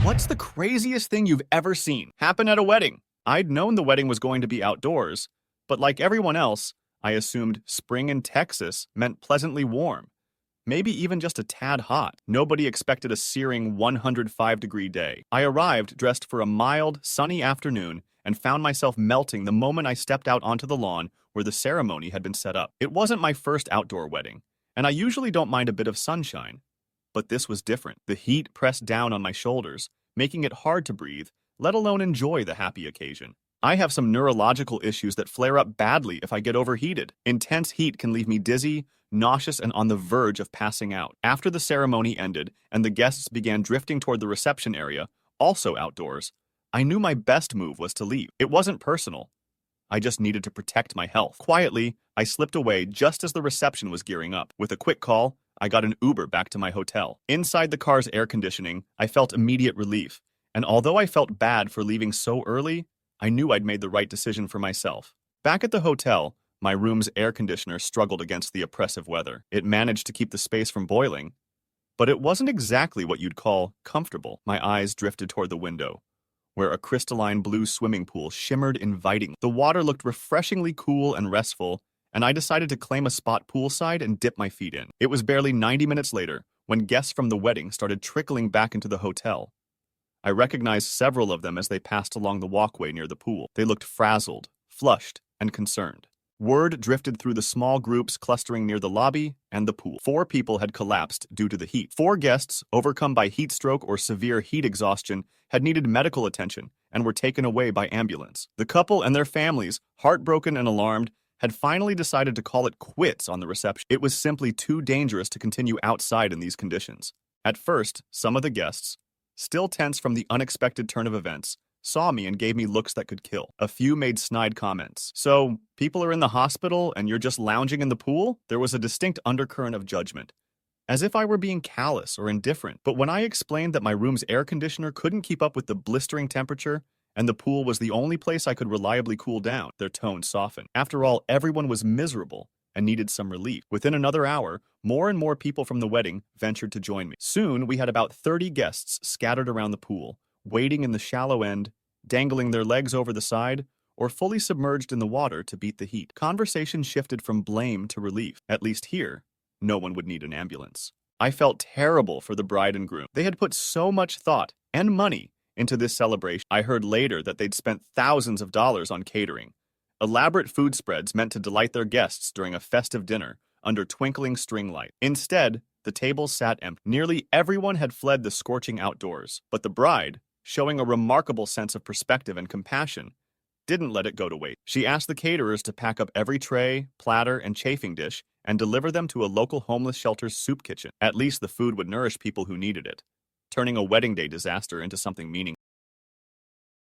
What's the craziest thing you've ever seen happen at a wedding? I'd known the wedding was going to be outdoors, but like everyone else, I assumed spring in Texas meant pleasantly warm, maybe even just a tad hot. Nobody expected a searing 105-degree day. I arrived dressed for a mild, sunny afternoon and found myself melting the moment I stepped out onto the lawn where the ceremony had been set up. It wasn't my first outdoor wedding, and I usually don't mind a bit of sunshine. But this was different. The heat pressed down on my shoulders, making it hard to breathe, let alone enjoy the happy occasion. I have some neurological issues that flare up badly if I get overheated. Intense heat can leave me dizzy, nauseous, and on the verge of passing out. After the ceremony ended and the guests began drifting toward the reception area, also outdoors, I knew my best move was to leave. It wasn't personal. I just needed to protect my health. Quietly, I slipped away just as the reception was gearing up. With a quick call, I got an Uber back to my hotel. Inside the car's air conditioning, I felt immediate relief, and although I felt bad for leaving so early, I knew I'd made the right decision for myself. Back at the hotel, my room's air conditioner struggled against the oppressive weather. It managed to keep the space from boiling, but it wasn't exactly what you'd call comfortable. My eyes drifted toward the window, where a crystalline blue swimming pool shimmered invitingly. The water looked refreshingly cool and restful, and I decided to claim a spot poolside and dip my feet in. It was barely 90 minutes later when guests from the wedding started trickling back into the hotel. I recognized several of them as they passed along the walkway near the pool. They looked frazzled, flushed, and concerned. Word drifted through the small groups clustering near the lobby and the pool. 4 people had collapsed due to the heat. 4 guests, overcome by heat stroke or severe heat exhaustion, had needed medical attention and were taken away by ambulance. The couple and their families, heartbroken and alarmed, had finally decided to call it quits on the reception. It was simply too dangerous to continue outside in these conditions. At first, some of the guests, still tense from the unexpected turn of events, saw me and gave me looks that could kill. A few made snide comments. So, people are in the hospital and you're just lounging in the pool? There was a distinct undercurrent of judgment, as if I were being callous or indifferent. But when I explained that my room's air conditioner couldn't keep up with the blistering temperature, and the pool was the only place I could reliably cool down, their tone softened. After all, everyone was miserable and needed some relief. Within another hour, more and more people from the wedding ventured to join me. Soon, we had about 30 guests scattered around the pool, waiting in the shallow end, dangling their legs over the side, or fully submerged in the water to beat the heat. Conversation shifted from blame to relief. At least here, no one would need an ambulance. I felt terrible for the bride and groom. They had put so much thought and money into this celebration. I heard later that they'd spent thousands of dollars on catering, elaborate food spreads meant to delight their guests during a festive dinner under twinkling string light. Instead, the tables sat empty. Nearly everyone had fled the scorching outdoors, but the bride, showing a remarkable sense of perspective and compassion, didn't let it go to waste. She asked the caterers to pack up every tray, platter, and chafing dish and deliver them to a local homeless shelter's soup kitchen. At least the food would nourish people who needed it, turning a wedding day disaster into something meaningful.